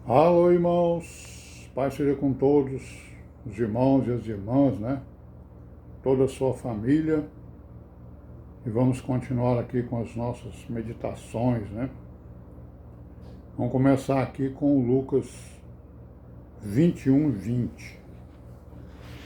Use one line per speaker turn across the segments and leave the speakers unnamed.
Alô, irmãos, Pai seja com todos, os irmãos e as irmãs, né? Toda a sua família. E vamos continuar aqui com as nossas meditações, né? Vamos começar aqui com o Lucas 21:20.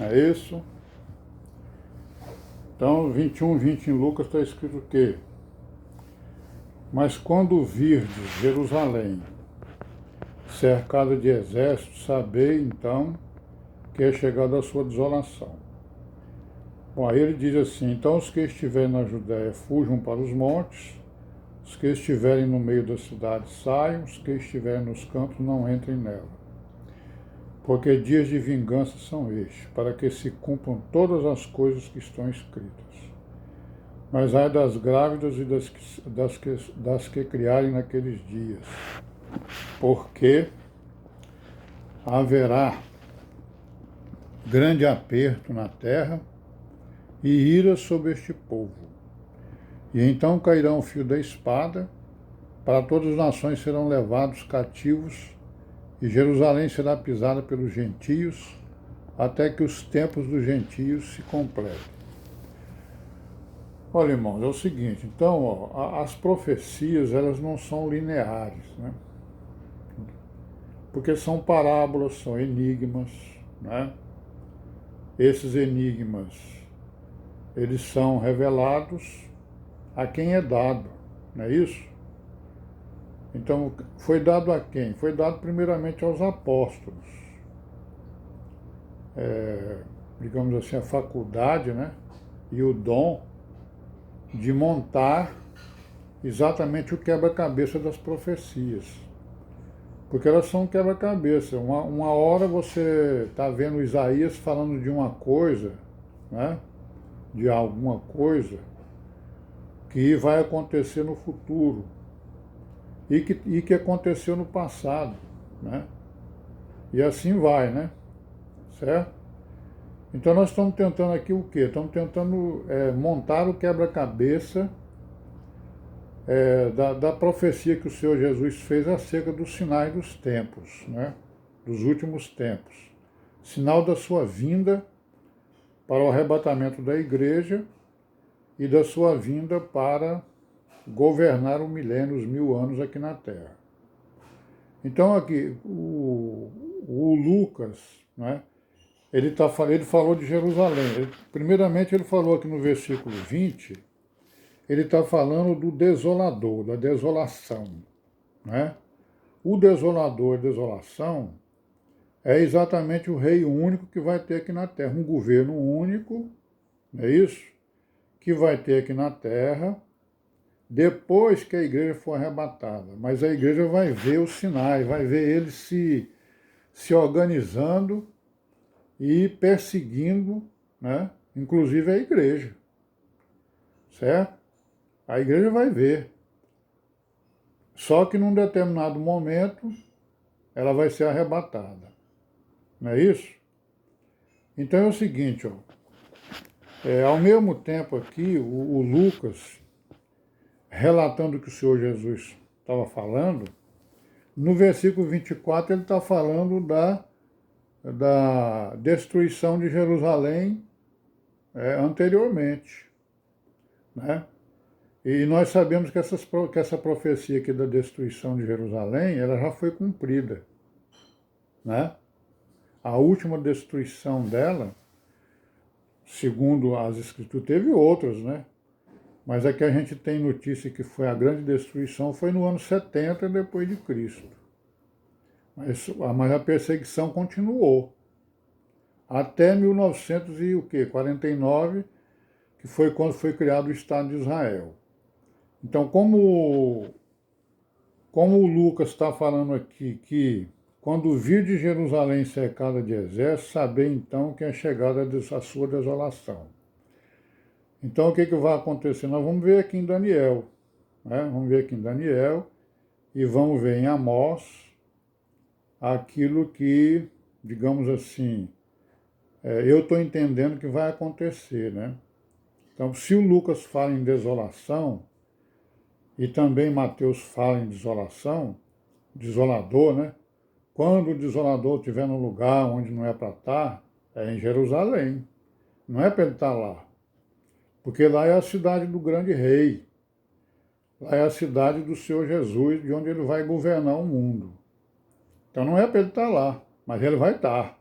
É isso? Então, 21:20 em Lucas está escrito o quê? Mas quando virdes Jerusalém cercada de exércitos, sabei então que é chegada a sua desolação. Bom, aí ele diz assim: então os que estiverem na Judéia fujam para os montes, os que estiverem no meio da cidade saiam, os que estiverem nos campos não entrem nela. Porque dias de vingança são estes, para que se cumpram todas as coisas que estão escritas. Mas ai das grávidas e das que criarem naqueles dias, porque haverá grande aperto na terra e ira sobre este povo. E então cairão o fio da espada, para todas as nações serão levados cativos, e Jerusalém será pisada pelos gentios, até que os tempos dos gentios se completem. Olha, irmãos, é o seguinte, então, as profecias, elas não são lineares, né? Porque são parábolas, são enigmas, né? Esses enigmas, eles são revelados a quem é dado, não é isso? Então, foi dado a quem? Foi dado primeiramente aos apóstolos. Digamos assim, a faculdade, né? E o dom de montar exatamente o quebra-cabeça das profecias. Porque elas são um quebra-cabeça. Uma hora você está vendo Isaías falando de uma coisa, né? De alguma coisa que vai acontecer no futuro e que aconteceu no passado, né? E assim vai, né? Certo? Então nós estamos tentando aqui o quê? Estamos tentando montar o quebra-cabeça da profecia que o Senhor Jesus fez acerca dos sinais dos tempos, né? Dos últimos tempos. Sinal da sua vinda para o arrebatamento da igreja e da sua vinda para governar o milênio, os 1000 anos aqui na Terra. Então aqui, o Lucas, né? Ele falou de Jerusalém. Primeiramente ele falou aqui no versículo 20, ele está falando do desolador, da desolação, né? O desolador, a desolação, é exatamente o rei único que vai ter aqui na Terra, um governo único, não é isso? Que vai ter aqui na Terra, depois que a igreja for arrebatada. Mas a igreja vai ver os sinais, vai ver ele se organizando e perseguindo, né? Inclusive a igreja, certo? A igreja vai ver. Só que num determinado momento ela vai ser arrebatada. Não é isso? Então é o seguinte, ó, ao mesmo tempo aqui, o Lucas, relatando o que o Senhor Jesus estava falando, no versículo 24 ele está falando da destruição de Jerusalém anteriormente, né? E nós sabemos que essa profecia aqui da destruição de Jerusalém, ela já foi cumprida, né? A última destruição dela, segundo as escrituras, teve outras, né? Mas a que a gente tem notícia que foi a grande destruição foi no ano 70 depois de Cristo. Mas a perseguição continuou. Até 1949, que foi quando foi criado o Estado de Israel. Então, como o Lucas está falando aqui que quando vir de Jerusalém cercada de exércitos, saber então que é chegada a sua desolação. Então, o que vai acontecer? Nós vamos ver aqui em Daniel, né? Vamos ver aqui em Daniel e vamos ver em Amós aquilo que, digamos assim, eu estou entendendo que vai acontecer, né? Então, se o Lucas fala em desolação, e também Mateus fala em desolação, desolador, né? quando o desolador estiver no lugar onde não é para estar, é em Jerusalém. Não é para ele estar lá. Porque lá é a cidade do grande rei. Lá é a cidade do Senhor Jesus, de onde ele vai governar o mundo. Então não é para ele estar lá, mas ele vai estar.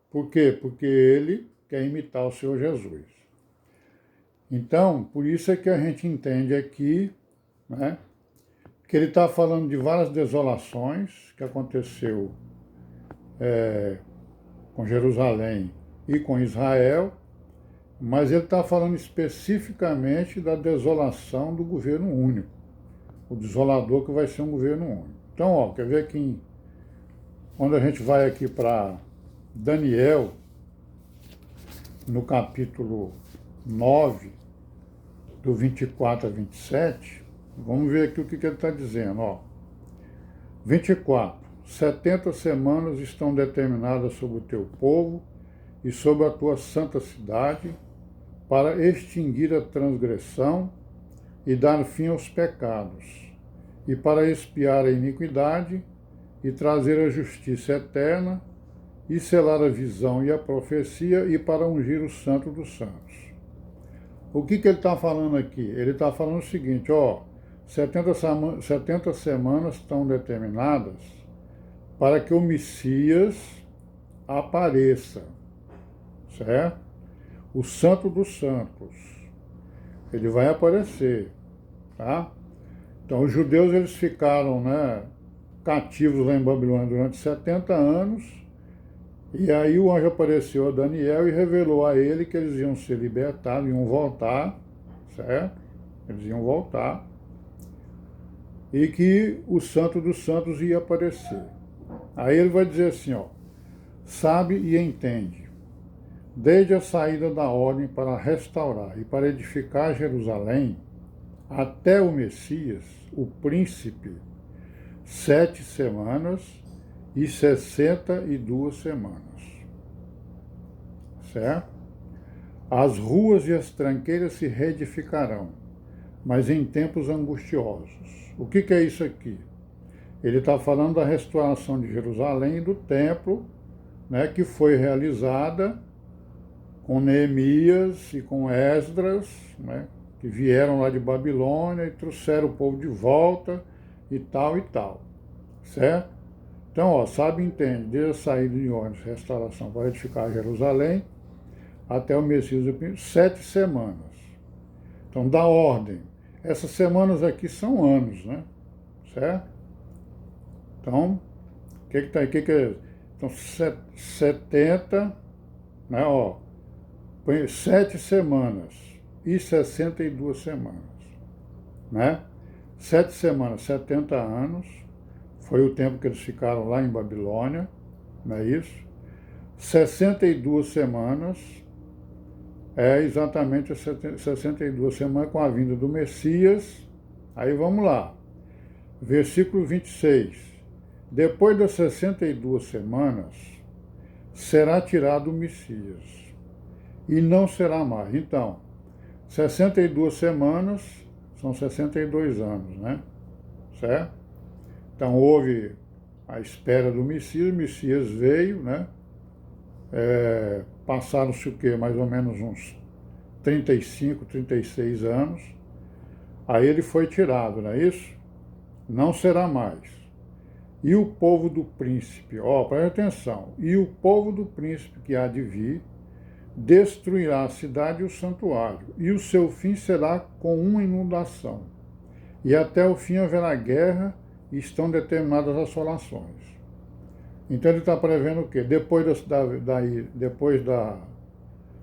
Por quê? Porque ele quer imitar o Senhor Jesus. Então, por isso é que a gente entende aqui, né, que ele está falando de várias desolações que aconteceu com Jerusalém e com Israel, mas ele está falando especificamente da desolação do governo único, o desolador que vai ser um governo único. Então, ó, quer ver que quando a gente vai aqui para Daniel, no capítulo 9, do 24 a 27, vamos ver aqui o que ele está dizendo, ó. 24. 70 semanas estão determinadas sobre o teu povo e sobre a tua santa cidade, para extinguir a transgressão e dar fim aos pecados, e para expiar a iniquidade e trazer a justiça eterna, e selar a visão e a profecia, e para ungir o santo dos santos. O que ele está falando aqui? Ele está falando o seguinte, ó, 70 semanas estão determinadas para que o Messias apareça, certo? O santo dos santos, ele vai aparecer, tá? Então os judeus, eles ficaram, né, cativos lá em Babilônia durante 70 anos, e aí o anjo apareceu a Daniel e revelou a ele que eles iam ser libertados, iam voltar, certo? Eles iam voltar, e que o santo dos santos ia aparecer. Aí ele vai dizer assim, ó, sabe e entende, desde a saída da ordem para restaurar e para edificar Jerusalém, até o Messias, o príncipe, 7 semanas e 62 semanas. Certo? As ruas e as tranqueiras se reedificarão, mas em tempos angustiosos. O que é isso aqui? Ele está falando da restauração de Jerusalém e do templo, né, que foi realizada com Neemias e com Esdras, né, que vieram lá de Babilônia e trouxeram o povo de volta e tal, certo? Então, ó, sabe e entende, desde a saída de ônibus, restauração para edificar Jerusalém, até o Messias, 7 semanas. Então, dá ordem. Essas semanas aqui são anos, né? Certo? Então, o que está aí? Então, 70, né, ó, 7 semanas e 62 semanas, né? 7 semanas, 70 anos, foi o tempo que eles ficaram lá em Babilônia, não é isso? 62 semanas, é exatamente as 62 semanas com a vinda do Messias. Aí vamos lá, versículo 26. Depois das 62 semanas, será tirado o Messias, e não será mais. Então, 62 semanas são 62 anos, né? Certo? Então, houve a espera do Messias, o Messias veio, né? Passaram-se o quê? Mais ou menos uns 35, 36 anos. Aí ele foi tirado, não é isso? Não será mais. E o povo do príncipe, ó, presta atenção, e o povo do príncipe que há de vir destruirá a cidade e o santuário, e o seu fim será com uma inundação. E até o fim haverá guerra, e estão determinadas assolações. Então ele está prevendo o quê?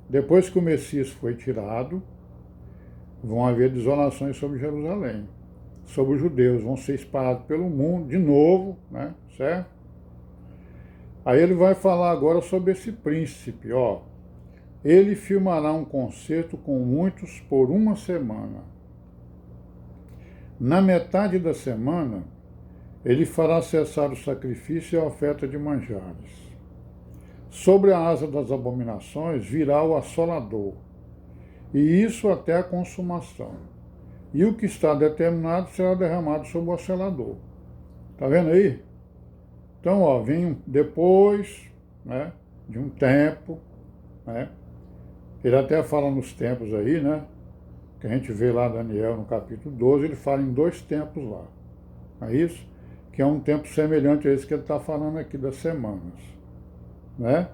Depois que o Messias foi tirado, vão haver desolações sobre Jerusalém, sobre os judeus, vão ser espalhados pelo mundo de novo, né? Certo? Aí ele vai falar agora sobre esse príncipe, ó. Ele firmará um concerto com muitos por uma semana. Na metade da semana, ele fará cessar o sacrifício e a oferta de manjares. Sobre a asa das abominações virá o assolador, e isso até a consumação. E o que está determinado será derramado sobre o assolador. Está vendo aí? Então, ó, vem depois, né, de um tempo, né? Ele até fala nos tempos aí, né? Que a gente vê lá Daniel no capítulo 12, ele fala em 2 tempos lá. Não é isso? Que é um tempo semelhante a esse que ele está falando aqui das semanas, né?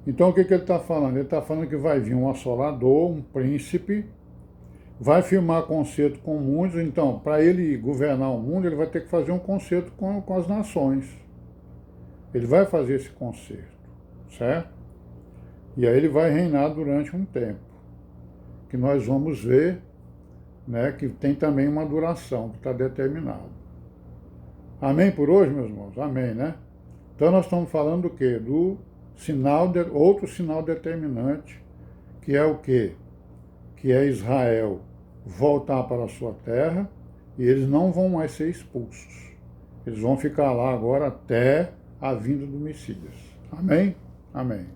Então o que ele está falando? Ele está falando que vai vir um assolador, um príncipe, vai firmar concerto com muitos. Então, para ele governar o mundo, ele vai ter que fazer um concerto com as nações. Ele vai fazer esse concerto, certo? E aí ele vai reinar durante um tempo, que nós vamos ver, né, que tem também uma duração que está determinada. Amém por hoje, meus irmãos? Amém, né? Então nós estamos falando do quê? Do outro sinal determinante, que é o quê? Que é Israel voltar para a sua terra e eles não vão mais ser expulsos. Eles vão ficar lá agora até a vinda do Messias. Amém? Amém.